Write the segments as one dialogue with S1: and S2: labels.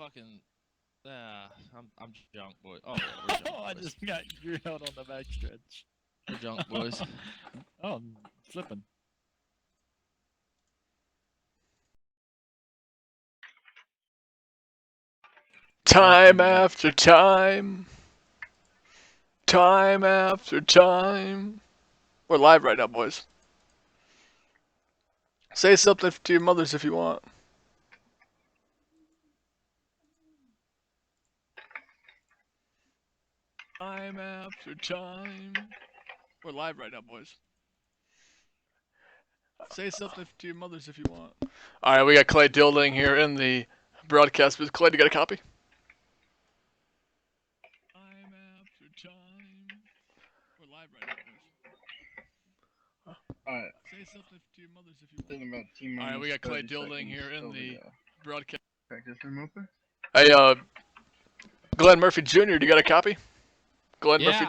S1: fucking. I'm junk, boy. Oh, yeah, we're junk
S2: Oh, I
S1: boys.
S2: just got grilled on the backstretch.
S1: We're junk boys.
S2: Oh, I'm flipping.
S3: Time after time. Time after time. We're live right now, boys. Say something to your mothers if you want. Time after time. We're live right now, boys. Say something to your mothers if you want. Alright, we got Clay Dilding here in the broadcast booth. Clay, you got a copy? Time after time. We're live right now, boys.
S4: Alright.
S3: Say something to your mothers if you want.
S4: Thinking about team.
S3: Alright, we got Clay Dilding here in the broadcast.
S4: Practice room open.
S3: Hey, Glenn Murphy Jr., do you got a copy? Glenn Murphy.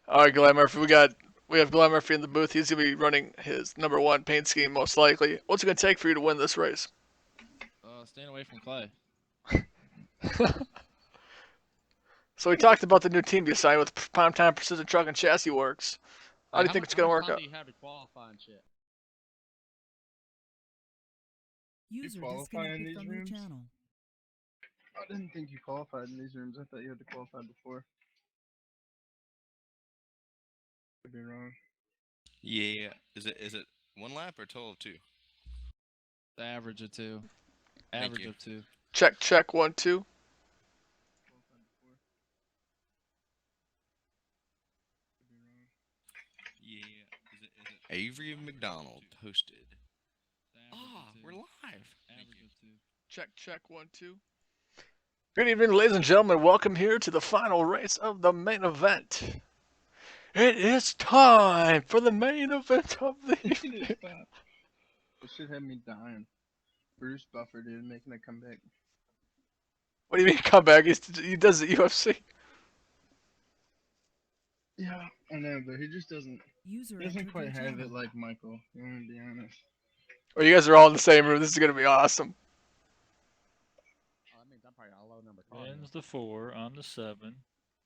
S3: Alright, Glenn Murphy, we have Glenn Murphy in the booth. He's gonna be running his #1 paint scheme most likely. What's it gonna take for you to win this race?
S1: Staying away from Clay.
S3: So we talked about the new team you signed with Primetime Precision Truck and Chassis Works. How do you think it's gonna work out?
S5: You have to qualify and shit.
S4: User qualify in these rooms? Channel. I didn't think you qualified in these rooms. I thought you had to qualify before. Could be wrong.
S6: Yeah. Is it 1 lap or total of 2?
S1: The average of 2. Average of 2.
S3: Check 1, 2.
S6: Yeah. Is it Avery McDonald posted? We're live.
S3: Check 1, 2. Good evening, ladies and gentlemen. Welcome here to the final race of the main event. It is time for the main event of the evening.
S4: This shit had me dying. Bruce Buffer, dude, making a comeback.
S3: What do you mean comeback? He does the UFC.
S4: Yeah, I know, but he just doesn't quite have it like Michael. I'm gonna be honest.
S3: Well, you guys are all in the same room. This is gonna be awesome.
S5: Oh, that means I'm probably all low number 10.
S2: Ben's the 4. I'm the 7.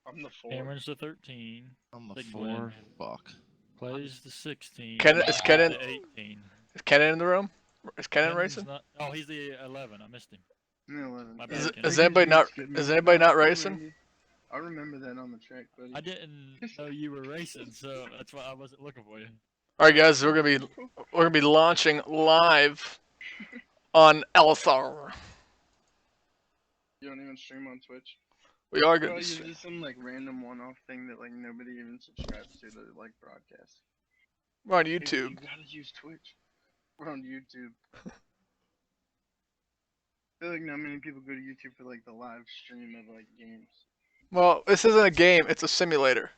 S4: I'm the 4.
S2: Cameron's the 13.
S1: I'm the
S2: Big
S1: 4.
S2: Glenn.
S1: Fuck.
S2: Clay's the 16.
S3: Is Kenan
S2: the 18.
S3: Is Kenan in the room? Is Kenan
S2: Kenan's
S3: racing?
S2: not, oh, he's the 11. I missed him.
S4: The 11.
S2: My bad,
S3: Is anybody not racing?
S4: I remember that on the track, buddy.
S2: I didn't know you were racing, so that's why I wasn't looking for you.
S3: All right, guys, we're gonna be launching live on Elthar.
S4: You don't even stream on Twitch?
S3: We are gonna
S4: Probably
S3: be
S4: use just some like random one-off thing that like nobody even subscribes to that like broadcast.
S3: We're on
S4: Hey,
S3: YouTube.
S4: you gotta use Twitch. We're on YouTube. I feel like not many people go to YouTube for like the live stream of like games.
S3: Well, this isn't a game; it's a simulator.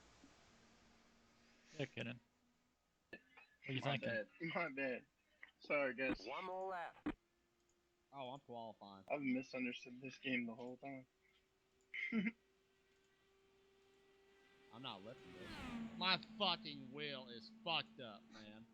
S2: Yeah, Kenan. What are you
S4: My
S2: thinking?
S4: bad. My bad. Sorry, guys.
S5: One more lap. Oh, I'm qualifying.
S4: I've misunderstood this game the whole time.
S5: I'm not lifting this. My fucking wheel is fucked up, man.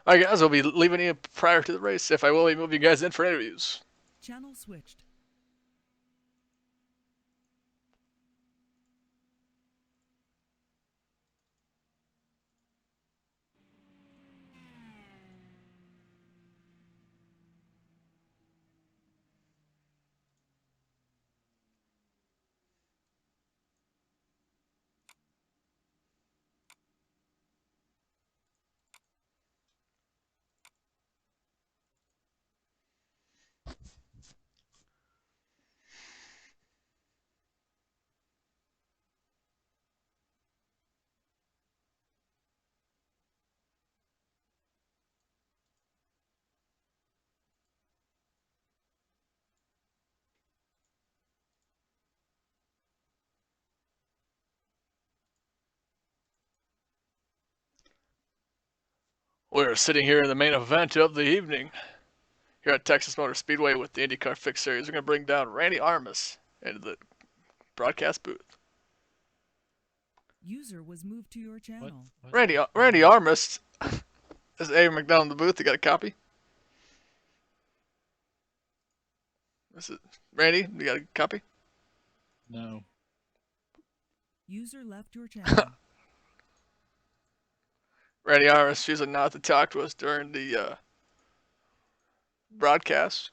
S3: All right, guys, we'll be leaving you prior to the race. If I will, move you guys in for interviews.
S7: Channel switched.
S3: We're sitting here in the main event of the evening. Here at Texas Motor Speedway with the Indycar Fixed Series, we're going to bring down Randy Armas into the broadcast booth.
S7: User was moved to your channel.
S3: Randy Armist is A. McDonald in the booth. You got a copy? This is Randy. You got a copy?
S2: No.
S7: User left your channel.
S3: Randy Armist choosing not to talk to us during the broadcast.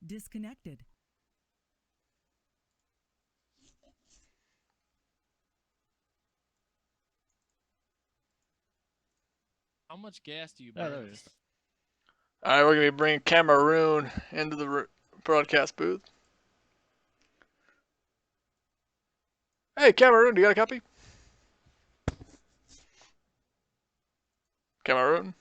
S7: Disconnected.
S5: How much gas do you
S2: Yeah,
S5: burn?
S2: there it is.
S3: All right, we're gonna be bringing Cameroon into the broadcast booth. Hey, Cameroon, you got a copy? Cameroon.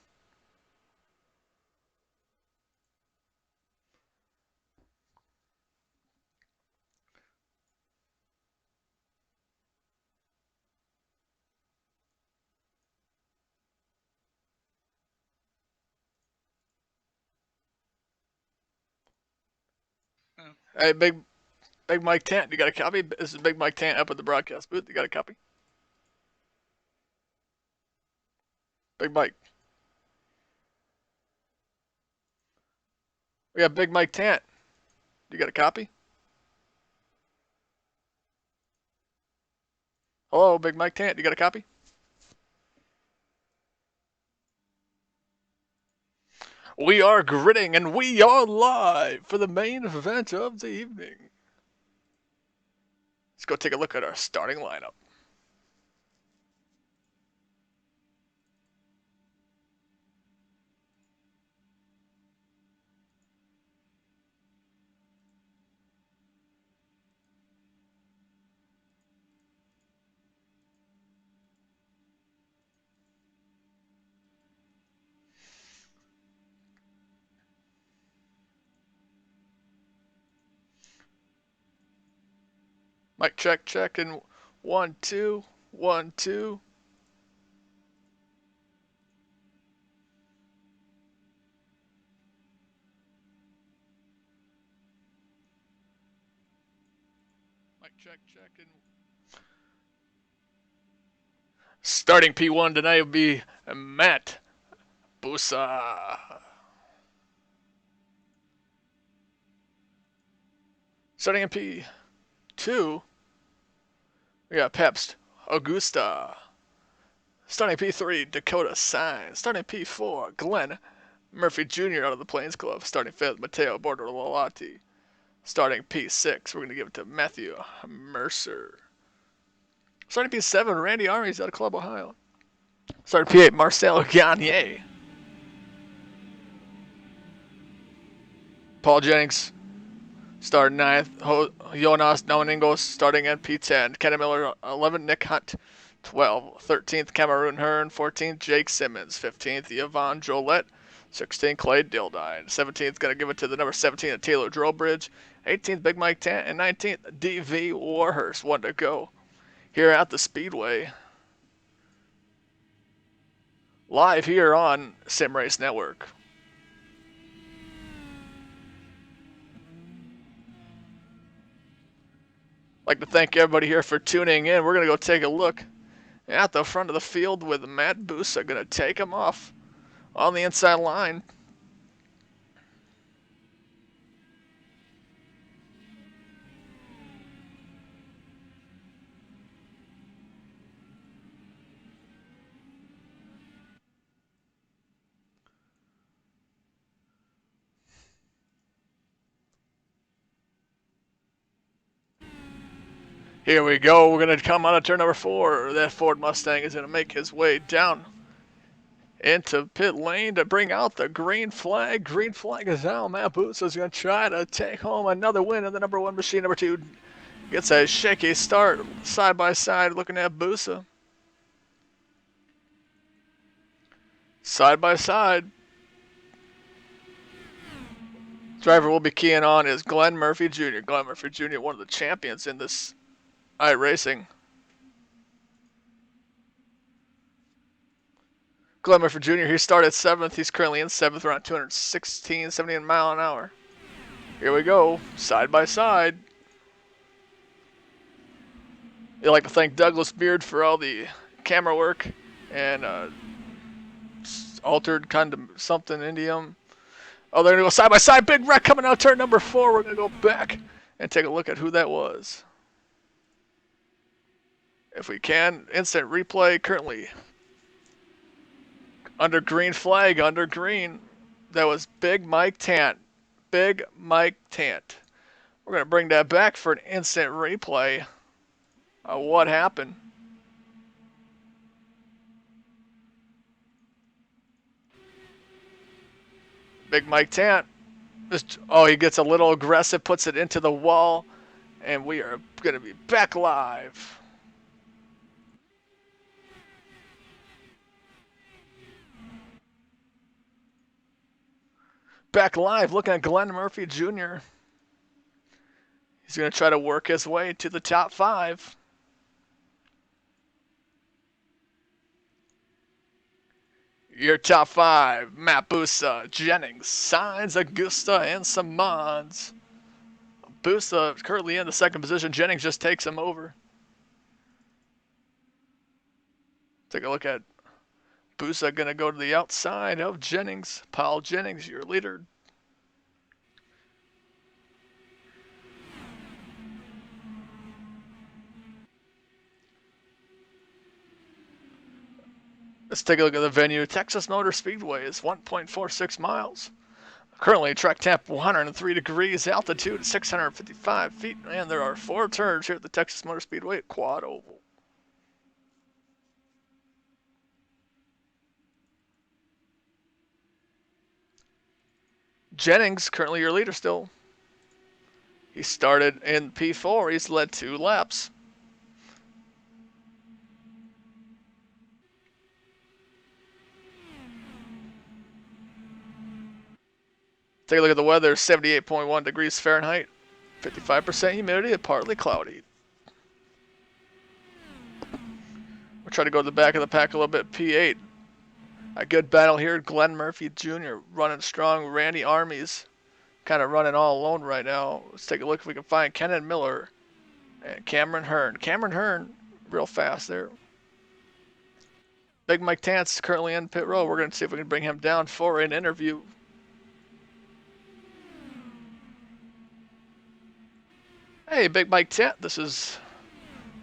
S3: Hey, Big Mike Tant, you got a copy? This is Big Mike Tant up at the broadcast booth. You got a copy? Big Mike. We got Big Mike Tant. You got a copy? Hello, Big Mike Tant. You got a copy? We are gritting and we are live for the main event of the evening. Let's go take a look at our starting lineup. Mic check, and 1, 2, 1, 2. Mic check, and starting P1 tonight will be Matt Busa. Starting in P2, we got Pepst Augusta. Starting P3, Dakota Sign. Starting P4, Glenn Murphy Jr. out of the Plains Club. Starting 5th, Matteo Bortolatti. Starting P6, we're going to give it to Matthew Mercer. Starting P7, Randy Armies out of Club, Ohio. Starting P8, Marcel Gagne. Paul Jennings. Starting 9th, Jonas Namaningos starting at P10. Kenny Miller, 11th, Nick Hunt. 12th, 13th, Cameroon Hearn. 14th, Jake Simmons. 15th, Yvonne Jolette. 16th, Clay Dildine. 17th, going to give it to the number 17, Taylor Drillbridge. 18th, Big Mike Tant. And 19th, DV Warhurst. 1 to go here at the Speedway. Live here on Sim Race Network. I'd like to thank everybody here for tuning in. We're going to go take a look at the front of the field with Matt Busa. Going to take him off on the inside line. Here we go. We're going to come on to turn number 4. That Ford Mustang is going to make his way down into pit lane to bring out the green flag. Green flag is out. Matt Busa is going to try to take home another win in the number 1 machine. Number 2 gets a shaky start side by side looking at Busa. Side by side. Driver we'll be keying on is Glenn Murphy Jr. Glenn Murphy Jr., one of the champions in this iRacing. Glenn Murphy Jr., he started 7th. He's currently in 7th, around 216, 70 mile an hour. Here we go, side by side. I'd like to thank Douglas Beard for all the camera work and altered kind of something indium. Oh, they're going to go side by side. Big wreck coming out turn number 4. We're going to go back and take a look at who that was. If we can, instant replay currently. Under green flag, under green. That was Big Mike Tant. Big Mike Tant. We're going to bring that back for an instant replay of what happened. Big Mike Tant. Oh, he gets a little aggressive, puts it into the wall, and we are going to be back live. Back live, looking at Glenn Murphy Jr. He's going to try to work his way to the top 5. Your top 5, Matt Busa, Jennings, Sainz, Augusta, and some mods. Busa currently in the 2nd position. Jennings just takes him over. Take a look at Busa going to go to the outside of Jennings. Paul Jennings, your leader. Let's take a look at the venue. Texas Motor Speedway is 1.46 miles. Currently track temp 103 degrees, altitude 655 feet, and there are 4 turns here at the Texas Motor Speedway at Quad Oval. Jennings, currently your leader still. He started in P4. He's led 2 laps. Take a look at the weather. 78.1 degrees Fahrenheit. 55% humidity and partly cloudy. We'll try to go to the back of the pack a little bit. P8. A good battle here. Glenn Murphy Jr. running strong. Randy Armies kind of running all alone right now. Let's take a look if we can find Kenan Miller and Cameron Hearn. Cameron Hearn real fast there. Big Mike Tant's currently in pit row. We're going to see if we can bring him down for an interview. Hey, Big Mike Tant. This is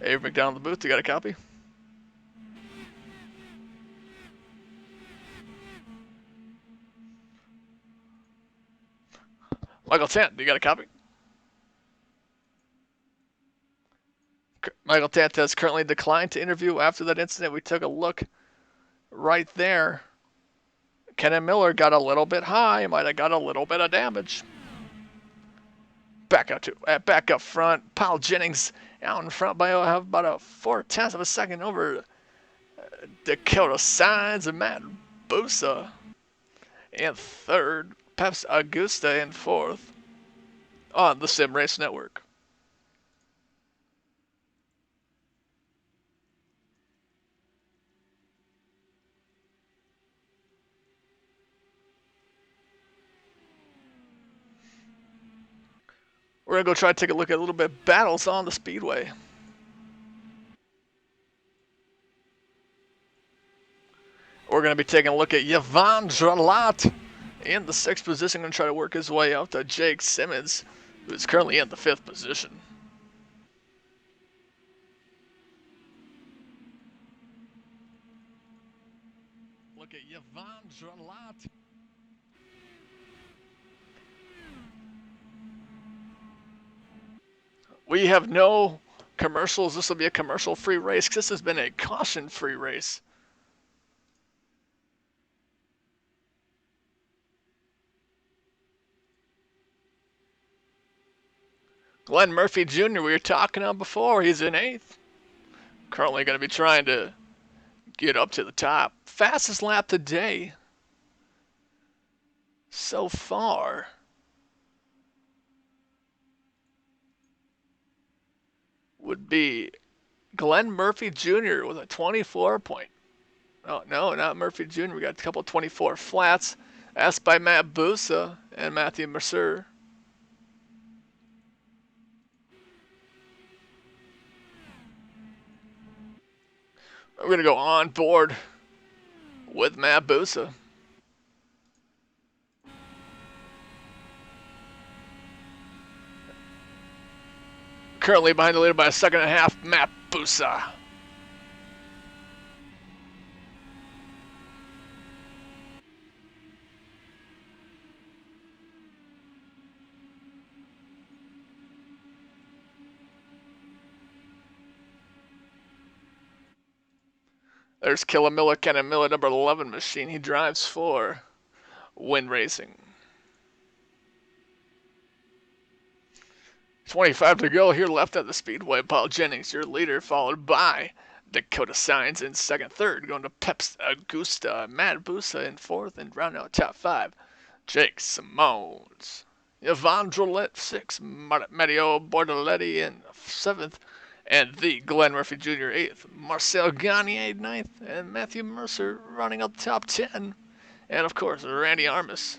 S3: Avery McDonald in the booth. You got a copy? Michael Tant, do you got a copy? Michael Tant has currently declined to interview after that incident. We took a look right there. Kenan Miller got a little bit high, might have got a little bit of damage. Back up front. Paul Jennings out in front by about a 0.4 of a second over Dakota Sainz and Matt Busa in 3rd. Peps Augusta in 4th on the Sim Race Network. We're going to go try to take a look at a little bit of battles on the speedway. We're going to be taking a look at Yvonne Dralat in the 6th position. Going to try to work his way up to Jake Simmons, who is currently in the 5th position. Look at Yvonne Dralat. We have no commercials. This will be a commercial-free race. This has been a caution-free race. Glenn Murphy Jr., we were talking on before. He's in 8th. Currently going to be trying to get up to the top. Fastest lap today so far would be Glenn Murphy Jr. with a 24.2 Oh, no, not Murphy Jr. We got a couple 24 flats. That's by Matt Busa and Matthew Mercer. We're going to go on board with Matt Busa. Currently behind the leader by a second and a half, Matt Busa. There's Killamilla Kenamilla, number 11 machine. He drives for Wind Racing. 25 to go here left at the speedway. Paul Jennings, your leader, followed by Dakota Signs in second. Third, going to Peps Augusta. Matt Busa in fourth, and round out top five, Jake Simones. Yvonne Drolet, sixth. Matteo Bortoletti in seventh. And the Glenn Murphy Jr. 8th, Marcel Gagne 9th, and Matthew Mercer running up top 10. And of course, Randy Armas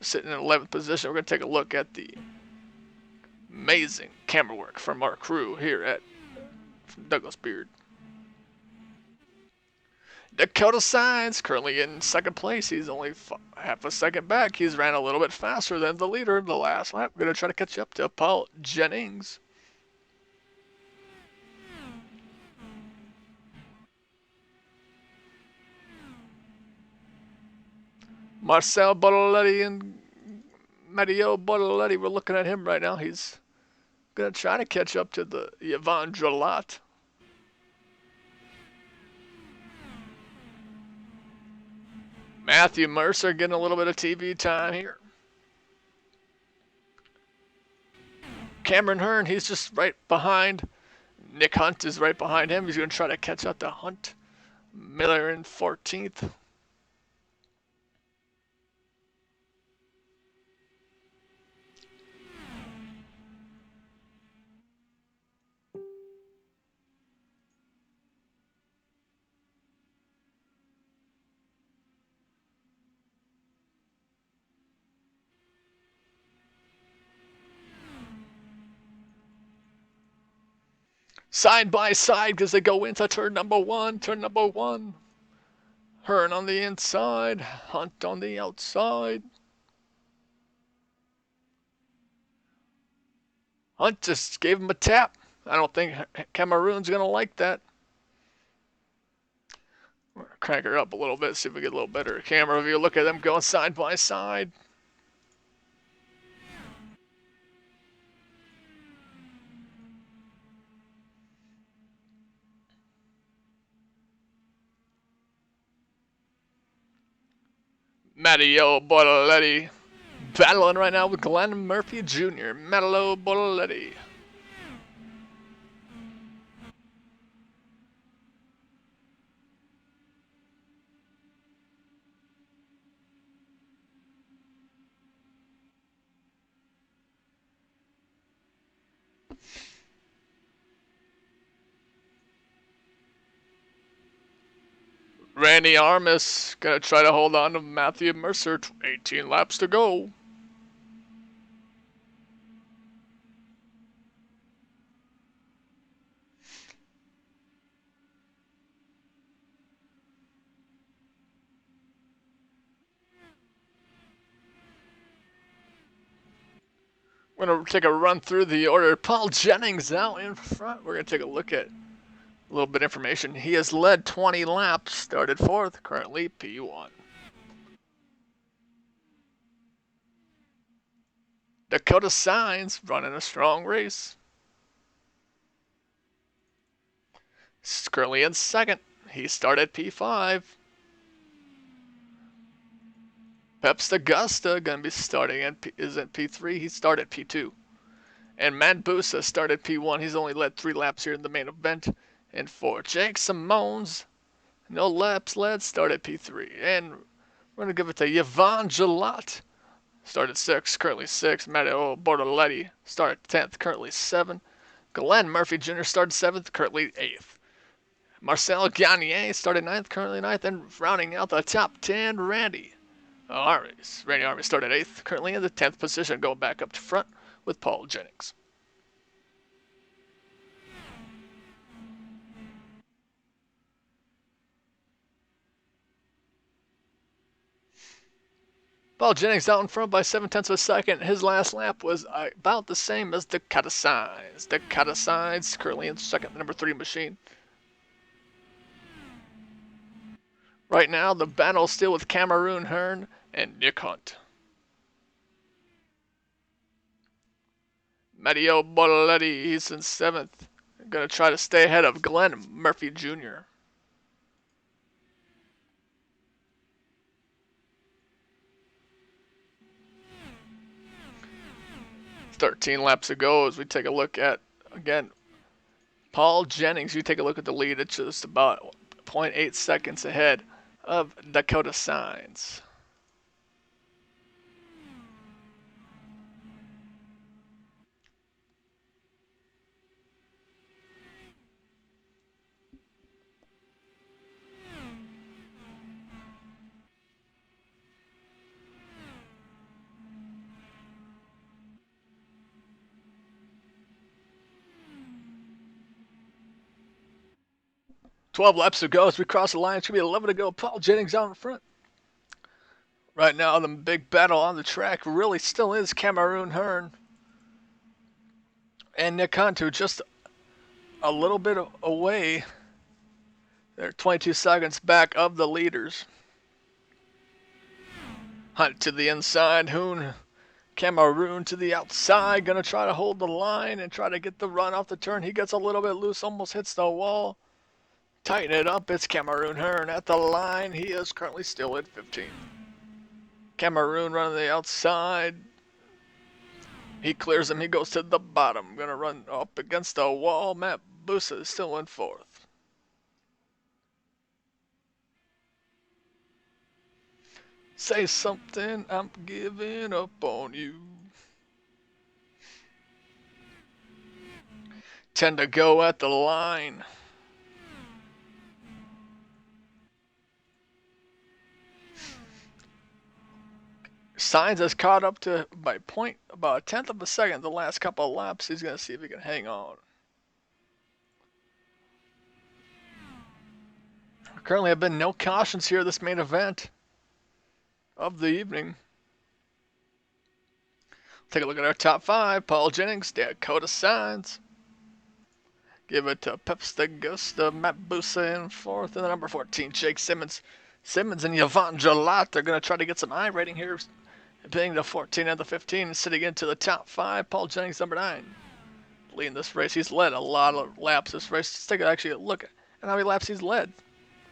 S3: sitting in 11th position. We're going to take a look at the amazing camera work from our crew here at Douglas Beard. Dakota Signs currently in second place. He's only half a second back. He's ran a little bit faster than the leader in the last lap. We're going to try to catch up to Paul Jennings. Marcel Bortoletti and Matteo Bortoletti, we're looking at him right now. He's going to try to catch up to the Yvonne Drolet. Matthew Mercer getting a little bit of TV time here. Cameron Hearn, he's just right behind. Nick Hunt is right behind him. He's going to try to catch up to Hunt. Miller in 14th. Side by side because they go into turn number one. Hearn on the inside, Hunt on the outside. Hunt just gave him a tap. I don't think Cameroon's going to like that. We're going to crank her up a little bit, see if we get a little better camera view. Look at them going side by side. Matteo Bortoletti battling right now with Glenn Murphy Jr. Matteo Bortoletti. Randy Armas gonna try to hold on to Matthew Mercer. 18 laps to go. We're gonna take a run through the order. Paul Jennings out in front. We're gonna take a look at a little bit of information. He has led 20 laps, started fourth, currently P1. Dakota Signs running a strong race. He's currently in second. He started P5. Peps Augusta gonna be starting is at P3. He started P2. And Matt Busa started P1. He's only led 3 laps here in the main event. And for Jake Simones, no laps led, started P3. And we're going to give it to Yvonne Drolet. Started 6th, currently 6th. Matteo Bortoletti started 10th, currently 7th. Glenn Murphy Jr. started 7th, currently 8th. Marcel Gagne started 9th, currently 9th, and rounding out the top 10, Randy Armies. Randy Armies started 8th, currently in the 10th position, going back up to front with Paul Jennings. Paul Jennings out in front by 7/10 of a second. His last lap was about the same as the Catasides. The Catasides currently in second, number 3 machine. Right now, the battle's still with Cameroon Hearn and Nick Hunt. Matteo Bortoletti, he's in 7th. Gonna try to stay ahead of Glenn Murphy Jr. 13 laps to go as we take a look at, again, Paul Jennings. You take a look at the lead. It's just about 0.8 seconds ahead of Dakota Signs. "12 laps to go as we cross the line. It's going to be 11 to go. Paul Jennings out in front. Right now, the big battle on the track really still is Cameroon Hearn and Nick Hunt, who just a little bit away. They're 22 seconds back of the leaders. Hunt to the inside. Hoon, Cameroon to the outside. Going to try to hold the line and try to get the run off the turn. He gets a little bit loose, almost hits the wall. Tighten it up. It's Cameroon Hearn at the line. He is currently still at 15. Cameroon running the outside. He clears him. He goes to the bottom. Going to run up against the wall. Matt Busa is still in 4th. Say something, I'm giving up on you. 10 to go at the line. Signs has caught up to by point about 1/10 of a second the last couple of laps. He's going to see if he can hang on. Currently have been no cautions here this main event of the evening. Take a look at our top 5. Paul Jennings, Dakota Signs. Give it to Peps the Gusta, Matt Busa in 4th, and the number 14, Jake Simmons. Simmons and Yvonne Gelat are going to try to get some I rating here. Being the 14 and the 15, sitting into the top 5. Paul Jennings, number 9. Leading this race. He's led a lot of laps this race. Let's take actually a look at how many laps he's led.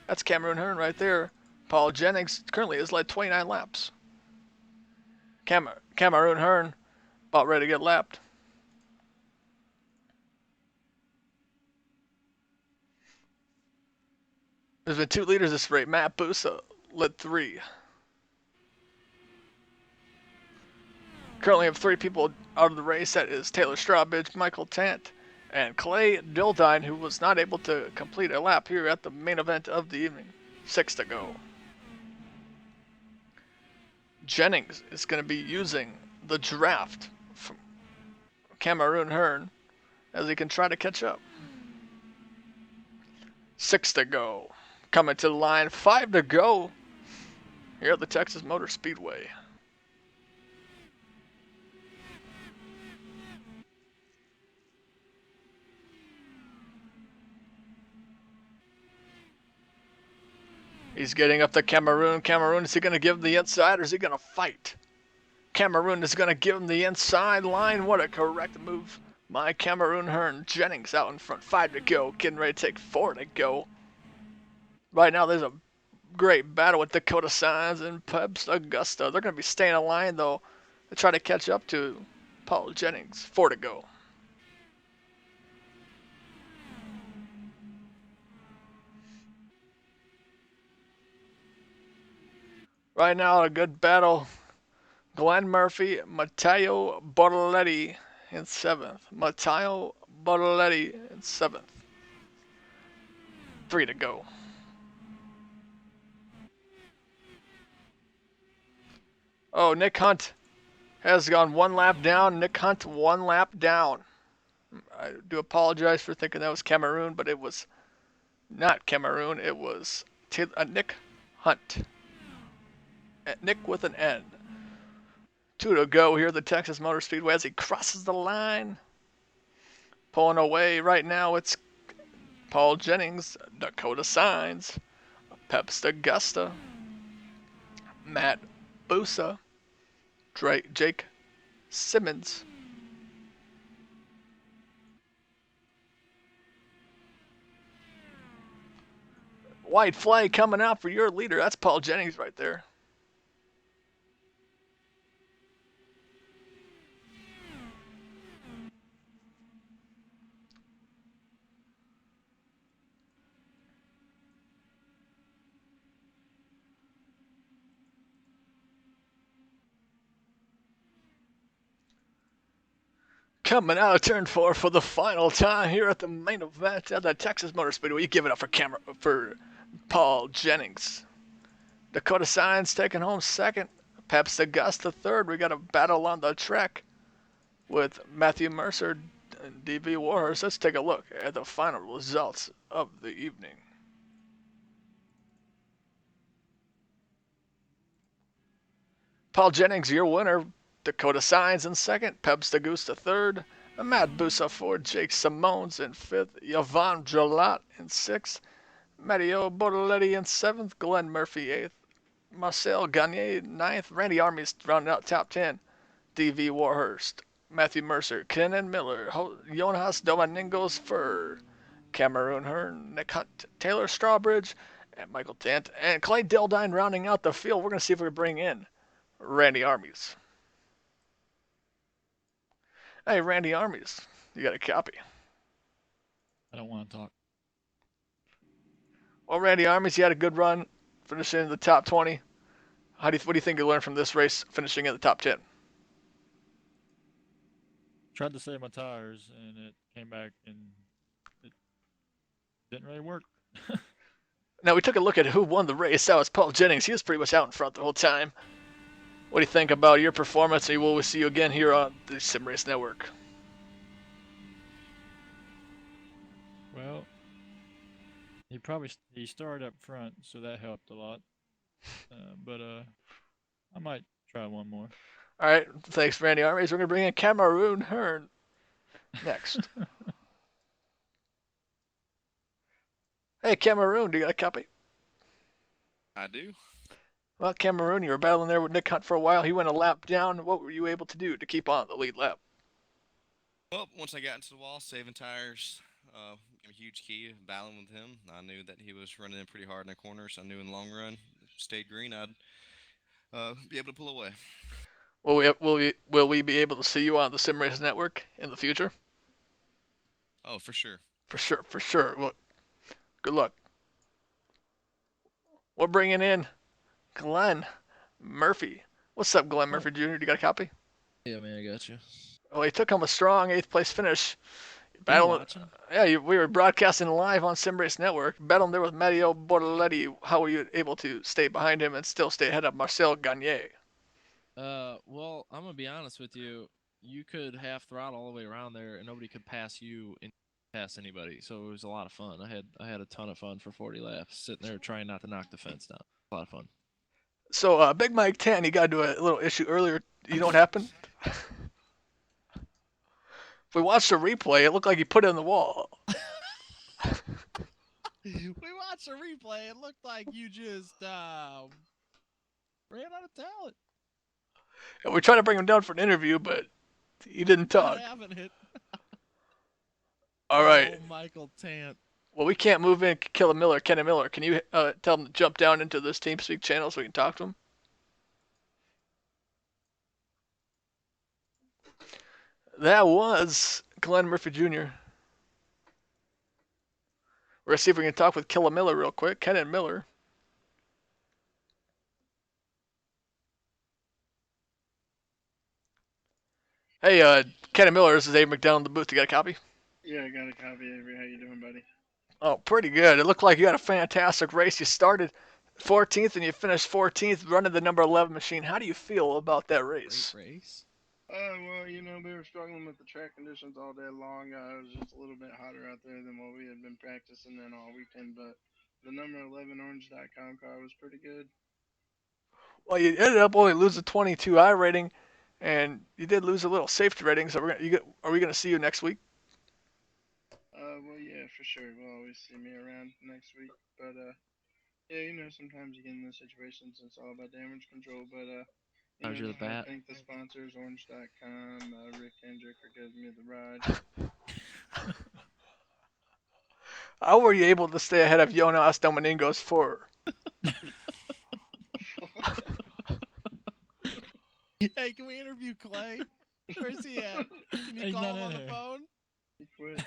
S3: That's Cameroon Hearn right there. Paul Jennings currently has led 29 laps. Cameroon Hearn about ready to get lapped. There's been 2 leaders this race. Matt Busa led 3. Currently have 3 people out of the race. That is Taylor Strawbridge, Michael Tant, and Clay Dildine, who was not able to complete a lap here at the main event of the evening. 6 to go. Jennings is going to be using the draft from Cameroon Hearn as he can try to catch up. 6 to go. Coming to the line. 5 to go here at the Texas Motor Speedway. He's getting up to Cameroon. Cameroon, is he going to give him the inside or is he going to fight? Cameroon is going to give him the inside line. What a correct move. My Cameroon Hearn. Jennings out in front. 5 to go. Getting ready to take 4 to go. Right now there's a great battle with Dakota Signs and Peps Augusta. They're going to be staying in line though to try to catch up to Paul Jennings. 4 to go. Right now, a good battle. Glenn Murphy, Matteo Bortoletti in 7th. Matteo Bortoletti in 7th. 3 to go. Oh, Nick Hunt has gone 1 lap down. Nick Hunt 1 lap down. I do apologize for thinking that was Cameroon, but it was not Cameroon. It was Nick Hunt. Nick with an N. 2 to go here at the Texas Motor Speedway as he crosses the line. Pulling away right now, it's Paul Jennings, Dakota Signs, Peps Augusta, Matt Busa, Jake Simmons. White flag coming out for your leader. That's Paul Jennings right there. Coming out of turn 4 for the final time here at the main event at the Texas Motor Speedway. You give it up for Paul Jennings. Dakota Signs taking home second. Peps Augusta third. We got a battle on the track with Matthew Mercer and DV Warhorse. Let's take a look at the final results of the evening. Paul Jennings, your winner. Dakota Signs in second. Peps Augusta third. Matt Busa fourth. Jake Simones in fifth. Yvonne Gelat in sixth. Matteo Bortoletti in seventh. Glenn Murphy eighth. Marcel Gagne ninth. Randy Armies rounding out top 10. DV Warhurst. Matthew Mercer. Kenan Miller. Jonas Domingos Fur. Cameron Hearn. Nick Hunt. Taylor Strawbridge. And Michael Tant. And Clay Dildine rounding out the field. We're going to see if we can bring in Randy Armies. Hey, Randy Armies, you got a copy?
S2: I don't want to talk.
S3: Well, Randy Armies, you had a good run, finishing in the top 20. What do you think you learned from this race, finishing in the top 10?
S2: Tried to save my tires, and it came back, and it didn't really work.
S3: Now, we took a look at who won the race. That was Paul Jennings. He was pretty much out in front the whole time. What do you think about your performance? And will we see you again here on the Sim Race Network?
S2: Well, he started up front, so that helped a lot. But I might try one more.
S3: All right, thanks, Randy Armies. We're going to bring in Cameron Hearn next. Hey, Cameron, do you got a copy?
S6: I do.
S3: Well, Cameron, you were battling there with Nick Hunt for a while. He went a lap down. What were you able to do to keep on the lead lap?
S6: Well, once I got into the wall, saving tires, a huge key, battling with him. I knew that he was running in pretty hard in the corner, so I knew in the long run, if it stayed green, I'd be able to pull away.
S3: Will we be able to see you on the Sim Race Network in the future?
S6: Oh, for sure.
S3: For sure. Well, good luck. We're bringing in Glenn Murphy. What's up, Glenn Murphy Jr.? You got a copy?
S1: Yeah, man, I got you.
S3: Well, he took home a strong 8th place finish.
S1: Watching?
S3: Yeah, we were broadcasting live on Sim Race Network. Battling there with Matteo Bortoletti. How were you able to stay behind him and still stay ahead of Marcel Gagne?
S1: Well, I'm gonna be honest with you. You could half throttle all the way around there, and nobody could pass you and pass anybody. So it was a lot of fun. I had a ton of fun for 40 laps, sitting there trying not to knock the fence down. A lot of fun.
S3: So, Big Mike 10, he got into a little issue earlier. You know what happened? If we watched the replay, it looked like he put it in the wall.
S1: We watched the replay. It looked like you just ran out of talent.
S3: And we're trying to bring him down for an interview, but he didn't talk.
S1: Not having it.
S3: All right.
S1: Oh, Michael Tant.
S3: Well, we can't move in Kenan Miller. Can you tell him to jump down into this TeamSpeak channel so we can talk to him? That was Glenn Murphy Jr. We're going to see if we can talk with Kenan Miller real quick. Kenan Miller. Hey, Kenan Miller, this is Abe McDowell in the booth. You got a copy?
S4: Yeah, I got a copy, Avery. How you doing, buddy?
S3: Oh, pretty good. It looked like you had a fantastic race. You started 14th and you finished 14th running the number 11 machine. How do you feel about that race?
S1: Great race.
S4: Well, you know, we were struggling with the track conditions all day long. It was just a little bit hotter out there than what we had been practicing in all weekend, but the number 11 Orange.com car was pretty good.
S3: Well, you ended up only losing 22 rating, and you did lose a little safety rating. So are we going to see you next week?
S4: Well, yeah, for sure. We'll always see me around next week, but yeah, you know, sometimes you get in those situations and it's all about damage control, but you
S1: How's
S4: know,
S1: your
S4: I
S1: bat?
S4: thank the sponsors, Orange.com, Rick Hendrick for giving me the ride.
S3: How were you able to stay ahead of Jonas Domingos for?
S1: Hey, can we interview Clay? Where's he at? Can you
S2: He's
S1: call
S2: not
S1: him on
S2: in
S1: the
S2: here.
S1: phone?
S4: He quit.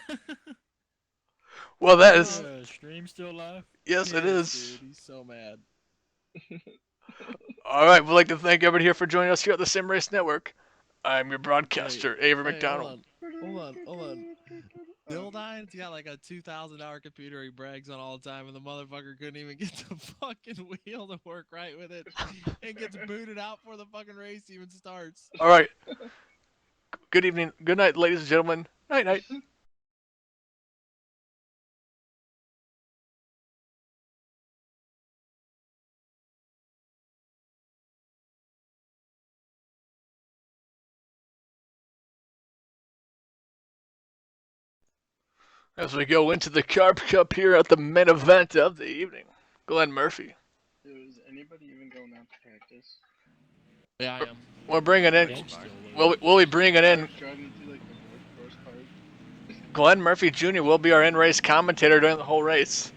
S3: Well, that is
S2: Stream still live?
S3: yes, it
S1: Yes,
S3: is.
S1: dude. He's so mad.
S3: All right, we'd like to thank everybody here for joining us here at the Sim Race Network. I'm your broadcaster, Avery
S1: Hey,
S3: McDonald.
S1: hold on. Dildine's got like a $2,000 computer he brags on all the time, and the motherfucker couldn't even get the fucking wheel to work right with it, and gets booted out before the fucking race even starts.
S3: All right. Good evening. Good night, ladies and gentlemen. Night, night. As we go into the Carb Cup here at the main event of the evening, Glenn Murphy.
S4: Is anybody even going out to practice?
S1: Yeah, I am.
S3: We're bringing in.
S2: Bench still
S3: We'll be bringing in
S4: Driving through like the fourth course part.
S3: Glenn Murphy Jr. will be our in-race commentator during the whole race.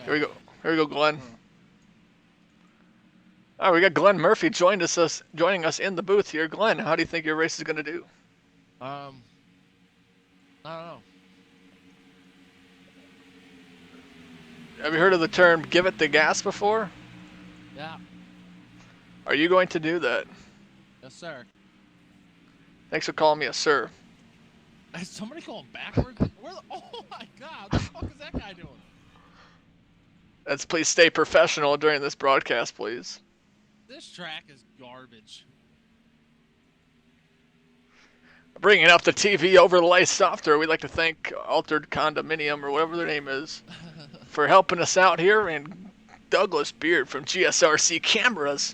S3: Here we go. Here we go, Glenn. All right, we got Glenn Murphy joining us in the booth here. Glenn, how do you think your race is going to do?
S1: I don't know.
S3: Have you heard of the term "give it the gas" before?
S1: Yeah.
S3: Are you going to do that?
S1: Yes, sir.
S3: Thanks for calling me a sir.
S1: Is somebody going backwards? Oh my god, what the fuck is that guy doing?
S3: Let's please stay professional during this broadcast, please.
S1: This track is garbage.
S3: Bringing up the TV overlay software, we'd like to thank Altered Condominium, or whatever their name is, for helping us out here, and Douglas Beard from GSRC Cameras.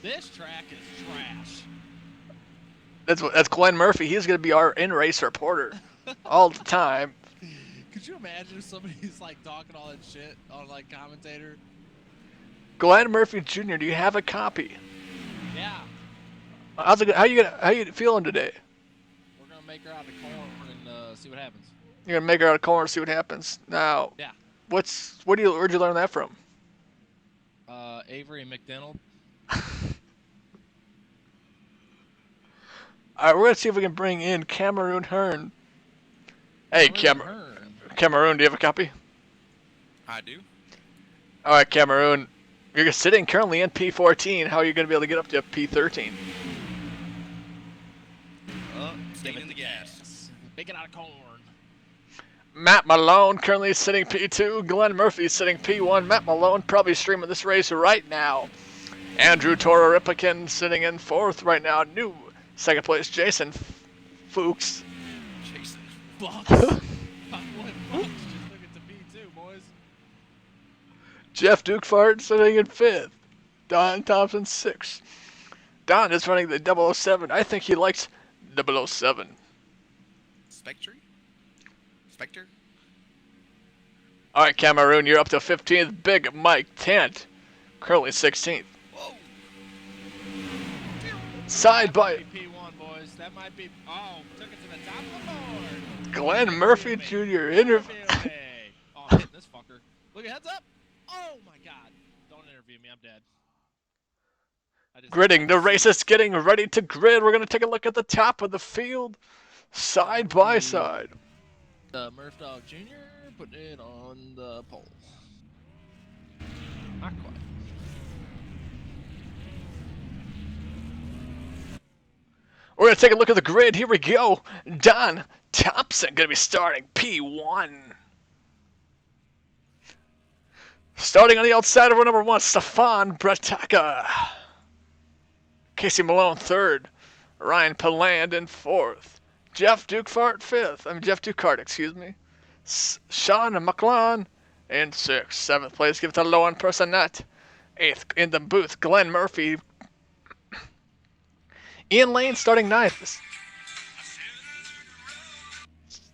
S1: This track is trash.
S3: That's Glenn Murphy. He's going to be our in-race reporter all the time.
S1: Could you imagine if somebody's like talking all that shit on like commentator?
S3: Glenn Murphy Jr., do you have a copy?
S1: Yeah.
S3: How's it? How you feeling today?
S1: We're gonna make her out of corn and see what happens.
S3: You're gonna make her out of corn, see what happens. Now,
S1: Yeah.
S3: where'd you learn that from?
S1: Avery and McDonald.
S3: All right, we're gonna see if we can bring in Cameroon Hearn. Hey, Cameroon, do you have a copy?
S6: I do.
S3: All right, Cameroon, you're sitting currently in P14. How are you gonna be able to get up to P13?
S6: Staying in the gas.
S1: Make it out of corn.
S3: Matt Malone currently sitting P2. Glenn Murphy sitting P1. Matt Malone probably streaming this race right now. Andrew Tororipican sitting in 4th right now. New second place, Jason Fuchs.
S6: Jason.
S1: Fucks. Fucks just took it to P2, boys.
S3: Jeff Dukefart sitting in 5th. Don Thompson 6th. Don is running the 007. I think he likes 007.
S6: Spectre?
S3: All right, Cameroon, you're up to 15th. Big Mike Tant, currently 16th.
S6: Whoa.
S3: Side by
S1: P1, boys. That might be. Oh, took it to the top of the board.
S3: Glenn Murphy Jr. Interview.
S1: Oh, I'm hitting this fucker. Look, heads up. Oh my god. Don't interview me. I'm dead.
S3: Gridding. The race is getting ready to grid. We're going to take a look at the top of the field, side by side.
S1: Murph Dog Jr. putting it on the pole. Not quite.
S3: We're going to take a look at the grid. Here we go. Don Thompson going to be starting P1. Starting on the outside of number 1, Stefan Brataka. Casey Malone 3rd. Ryan Paland in 4th. Jeff Dukehart 5th. Jeff Dukehart, excuse me. Sean McClellan in 6th. 7th place, give it to Lowen Personette. 8th in the booth, Glenn Murphy. Ian Lane starting 9th.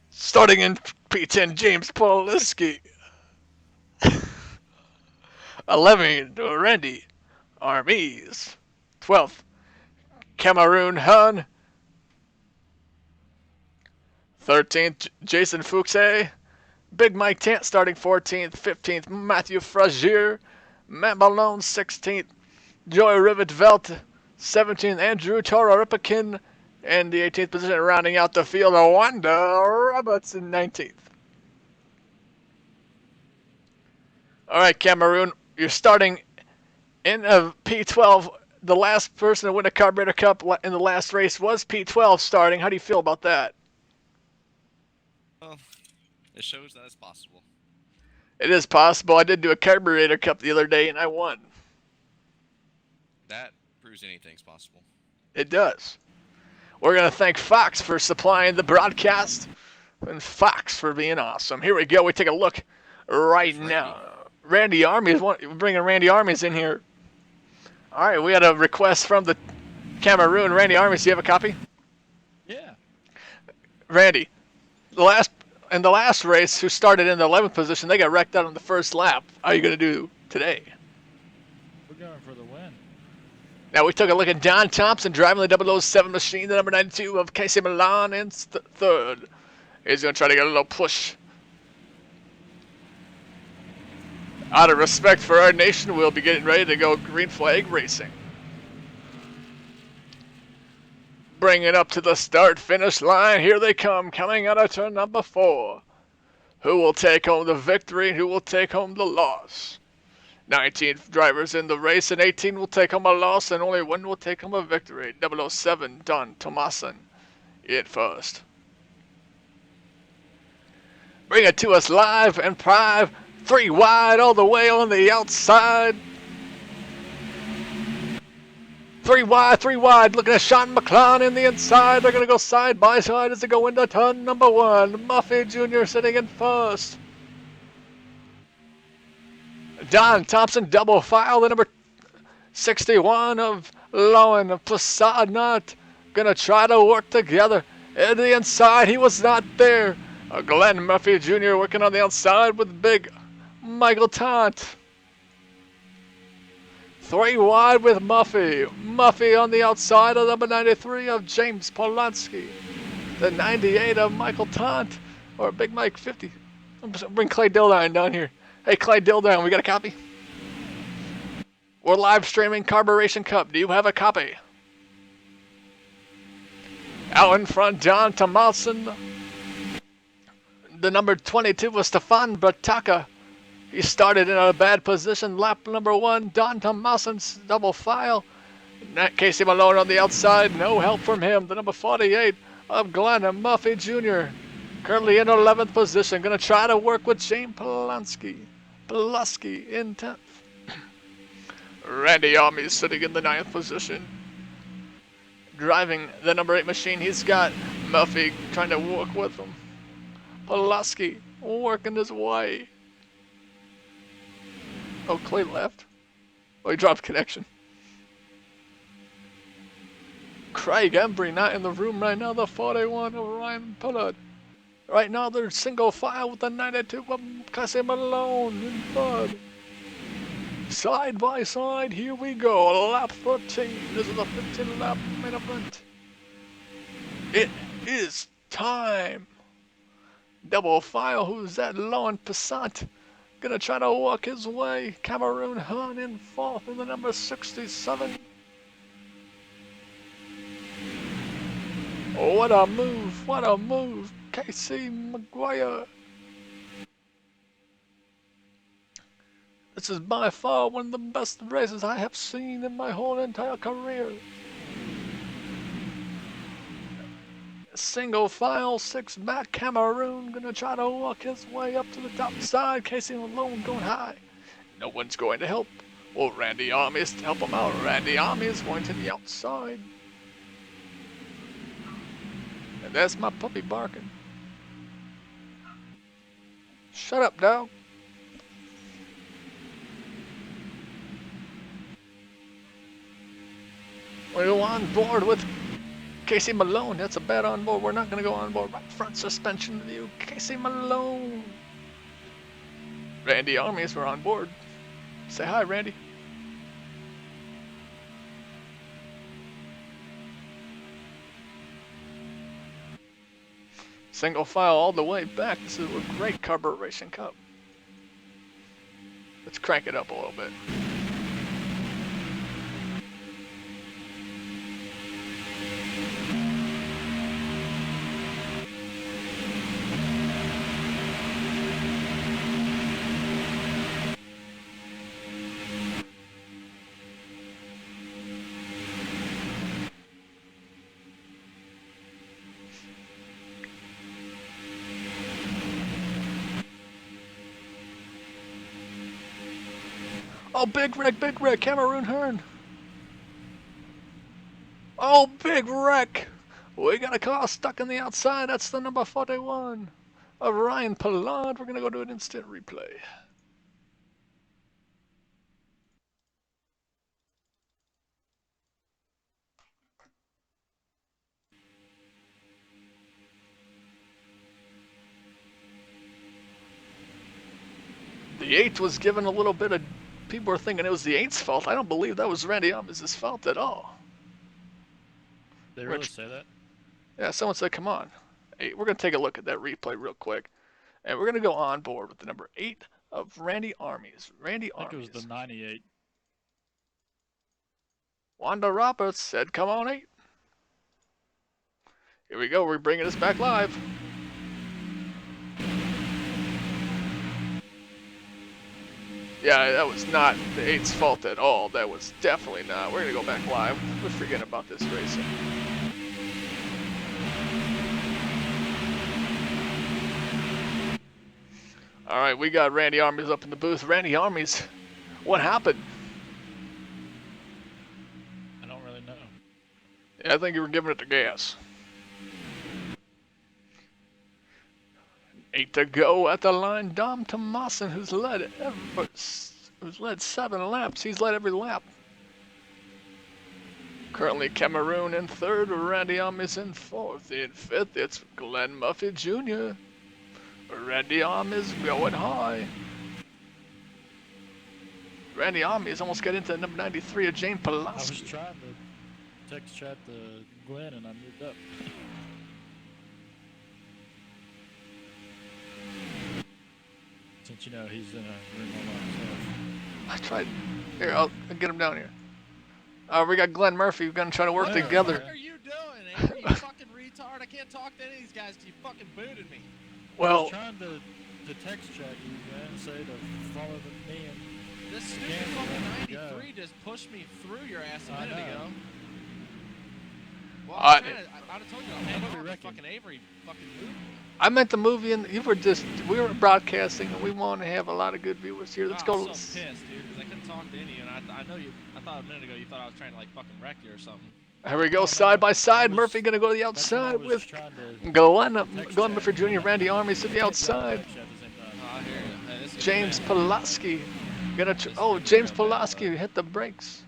S3: Starting in P10, James Poliski. 11, Randy Armies. 12th, Cameroon Hun. 13th, Jason Fuchse. Big Mike Tant starting 14th. 15th, Matthew Frazier. Matt Malone 16th. Joey Rivetvelt 17th. Andrew Toraripikin in the 18th position, rounding out the field. Wanda Roberts in 19th. All right, Cameroon, you're starting in a P12. The last person to win a Carburetor Cup in the last race was P12 starting. How do you feel about that?
S6: Well, it shows that it's possible.
S3: It is possible. I did do a Carburetor Cup the other day, and I won.
S6: That proves anything's possible.
S3: It does. We're going to thank Fox for supplying the broadcast, and Fox for being awesome. Here we go. We take a look right now. Randy Armies, we're bringing Randy Armies in here. All right, we had a request from the Cameroon. Randy Armies, do you have a copy?
S2: Yeah.
S3: Randy, in the last race, who started in the 11th position, they got wrecked out on the first lap. How are you going to do today?
S2: We're going for the win.
S3: Now we took a look at Don Thompson driving the 007 machine, the number 92 of Casey Milan in 3rd. He's going to try to get a little push. Out of respect for our nation, we'll be getting ready to go green flag racing. Bring it up to the start-finish line. Here they come, coming out of turn number 4. Who will take home the victory? Who will take home the loss? 19 drivers in the race, and 18 will take home a loss, and only 1 will take home a victory. 007, Don Tomasin, in first. Bring it to us live and prime. 3 wide all the way on the outside. 3 wide, looking at Sean McClellan in the inside. They're going to go side by side as they go into turn number 1. Muffy Jr. sitting in first. Don Thompson double file, the number 61 of Lowen of Prasad Not. Going to try to work together. In the inside, he was not there. Glenn Murphy Jr. working on the outside with big Michael Tant. 3 wide with Muffy. Muffy on the outside of number 93 of James Polanski. The 98 of Michael Tant. Or Big Mike 50. Bring Clay Dildine down here. Hey, Clay Dildine, we got a copy? We're live streaming Carburation Cup. Do you have a copy? Out in front, John Tomasin. The number 22 was Stefan Brataka. He started in a bad position. Lap number 1, Don Tomasin's double file. Casey Malone on the outside. No help from him. The number 48 of Glenn Muffy Jr. Currently in 11th position. Going to try to work with James Polanski in 10th. Randy Armies sitting in the 9th position. Driving the number 8 machine. He's got Muffy trying to work with him. Polanski working his way. Oh, Clay left. Oh, he dropped connection. Craig Embry not in the room right now. The 41 of Ryan Pullard. Right now they're single file with the 92 of Casey Malone in third. Side by side, here we go. Lap 13. This is a 15-lap main event. It is time. Double file. Who's that? Lowen Passant. Gonna try to walk his way. Cameroon Hun in 4th in the number 67. Oh, what a move. What a move. Casey McGuire. This is by far one of the best races I have seen in my whole entire career. Single file, 6 back, Cameroon gonna try to walk his way up to the top side. Casey Malone going high. No one's going to help. Well, Randy Armies to help him out. Randy Army is going to the outside. And that's my puppy barking. Shut up, dog. We go on board with Casey Malone. That's a bad on board. We're not going to go on board. Right front suspension view. Casey Malone. Randy Armies, we're on board. Say hi, Randy. Single file all the way back. This is a great carburet racing cup. Let's crank it up a little bit. Oh, big wreck, Cameroon Hearn. Oh, big wreck. We got a car stuck in the outside. That's the number 41 of Ryan Pollard. We're going to go to an instant replay. The 8th was given a little bit of... People were thinking it was the 8th's fault. I don't believe that was Randy Armies' fault at all.
S2: They really say that?
S3: Yeah, someone said, come on. Hey, we're going to take a look at that replay real quick. And we're going to go on board with the number 8 of Randy Armies. Randy
S2: I think
S3: Armies.
S2: it was the 98.
S3: Wanda Roberts said, come on, 8. Here we go. We're bringing us back live. Yeah, that was not the 8's fault at all. That was definitely not. We're going to go back live. We're forgetting about this racing. All right, we got Randy Armies up in the booth. Randy Armies, what happened?
S2: I don't really know.
S3: Yeah, I think you were giving it the gas. 8 to go at the line. Dom Tomasin, who's led 7 laps. He's led every lap. Currently Cameroon in 3rd, Randy Armies in 4th. In 5th, it's Glenn Murphy Jr. Randy Armies going high. Randy Armies almost got into number 93 of Jane Pulaski.
S2: I was trying to text chat to Glenn and I moved up. Since you know he's in a room all by himself.
S3: I tried. Here, I'll get him down here. We got Glenn Murphy. We're gonna try to work together.
S5: What are you doing, Avery? You fucking retard. I can't talk to any of these guys because you fucking booted me.
S2: I
S3: Well,
S2: was trying to text chat you and say to follow me and
S5: This stupid fucking 93 just pushed me through your ass a minute ago. Well, I'd have told you I'll hand over fucking Avery fucking moved.
S3: I meant the movie, and we were broadcasting, and we want to have a lot of good viewers here. Let's go.
S5: I was so pissed, dude, because I couldn't talk to any of you, and I know you. I thought a minute ago you thought I was trying to like fucking wreck you or something.
S3: Here we go, side by side. Murphy gonna go to the outside with Glenn Murphy Jr. Randy Armies to the outside.
S5: I hear you. Hey,
S3: James Pulaski James Pulaski hit the brakes.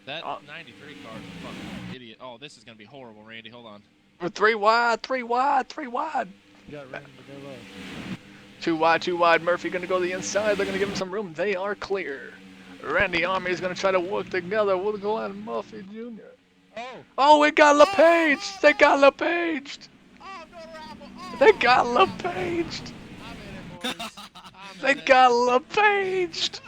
S5: That 93 car is a fucking idiot. Oh, this is gonna be horrible, Randy. Hold on.
S3: We're 3 wide.
S2: You got Randy to go low.
S3: 2 wide. Murphy gonna go to the inside. They're gonna give him some room. They are clear. Randy Army is gonna try to work together with Glenn Murphy Jr. Oh, we got LePage. They got LePage. They got LePage. They got LePage.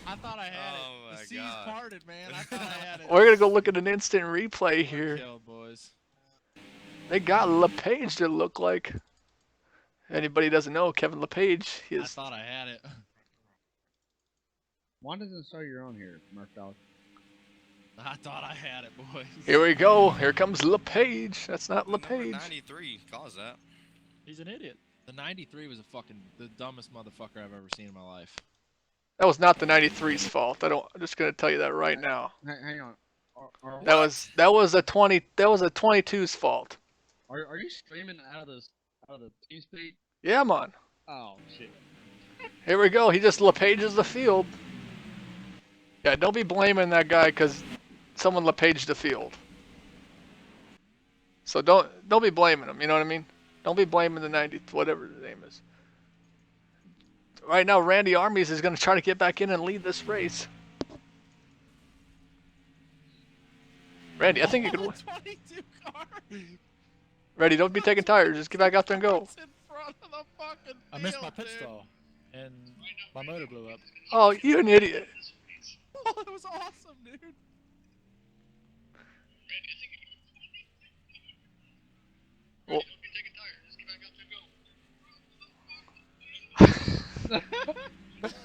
S5: I thought I had it. The seas parted, man. I thought I had it.
S3: We're gonna go look at an instant replay here.
S5: Kill, boys.
S3: They got LePage to look like. Anybody doesn't know, Kevin LePage.
S5: I thought I had it.
S8: Why doesn't it show you're on here, Murph Dog?
S5: I thought I had it, boys.
S3: Here we go. Here comes LePage. That's not LePage.
S6: Number 93 caused that.
S2: He's an idiot.
S1: The 93 was the dumbest motherfucker I've ever seen in my life.
S3: That was not the 93's fault. I'm just gonna tell you that right now.
S8: Hang on.
S3: That was a 22's fault.
S5: Are you streaming out of the TeamSpeak?
S3: Yeah, man.
S5: Oh shit.
S3: Here we go. He just LePages the field. Yeah, don't be blaming that guy because someone LePaged the field. So don't be blaming him. You know what I mean? Don't be blaming the 90 whatever the name is. Right now, Randy Armies is going to try to get back in and lead this race. Randy, I think you can win.
S1: 22 car.
S3: Randy, don't be taking tires. Just get back out there and go.
S1: It's in front of the fucking
S2: I missed my
S1: field,
S2: pit
S1: dude.
S2: stall, and my motor blew up.
S3: Oh, you an idiot.
S1: Oh, it was awesome, dude.
S3: Well,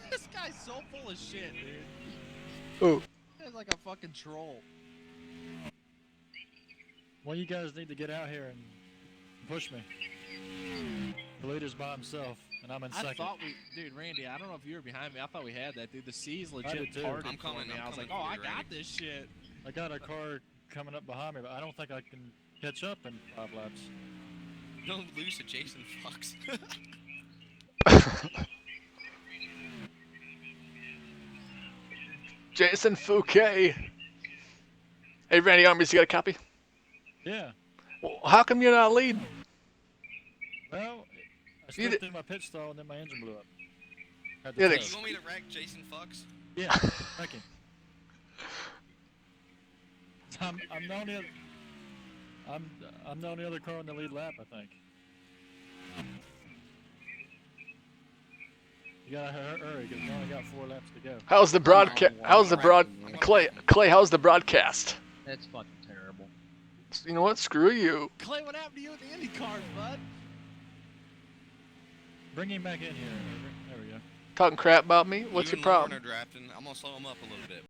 S1: This guy's so full of shit, dude.
S3: Who?
S1: He's like a fucking troll.
S2: Well, you guys need to get out here and push me. The leader's by himself, and I'm in
S1: I
S2: second.
S1: thought dude, Randy, I don't know if you were behind me. I thought we had that, dude. The C's
S2: did
S1: legit
S2: too.
S1: parted
S6: I'm
S1: for
S6: coming,
S1: me.
S6: I'm
S1: I was like,
S6: coming
S1: oh,
S6: for
S1: I
S6: you,
S1: got
S6: Randy.
S1: this shit.
S2: I got a car coming up behind me, but I don't think I can catch up in 5 laps.
S6: Don't lose to Jason Fox.
S3: Jason Fouquet. Hey, Randy Armies, you got a copy?
S2: Yeah.
S3: Well, how come you're not leading?
S2: Well, I
S3: You
S2: stepped through my pit stall and then my engine blew up. Had to
S3: Yeah,
S2: fix
S6: You
S2: it.
S6: want me to wreck Jason Fox?
S2: Yeah. Thank you. I'm the only other. I'm the only other car in the lead lap, I think. You gotta hurry because we only got 4 laps to go.
S3: How's the broadcast? Clay, how's the broadcast?
S5: That's fucking terrible.
S3: You know what? Screw you.
S1: Clay, what happened to you with the Indy cars, bud?
S2: Bring him back in here. There we go.
S3: Talking crap about me? What's
S6: You
S3: your
S6: and Lauren
S3: problem?
S6: are drafting. I'm gonna slow him up a little bit.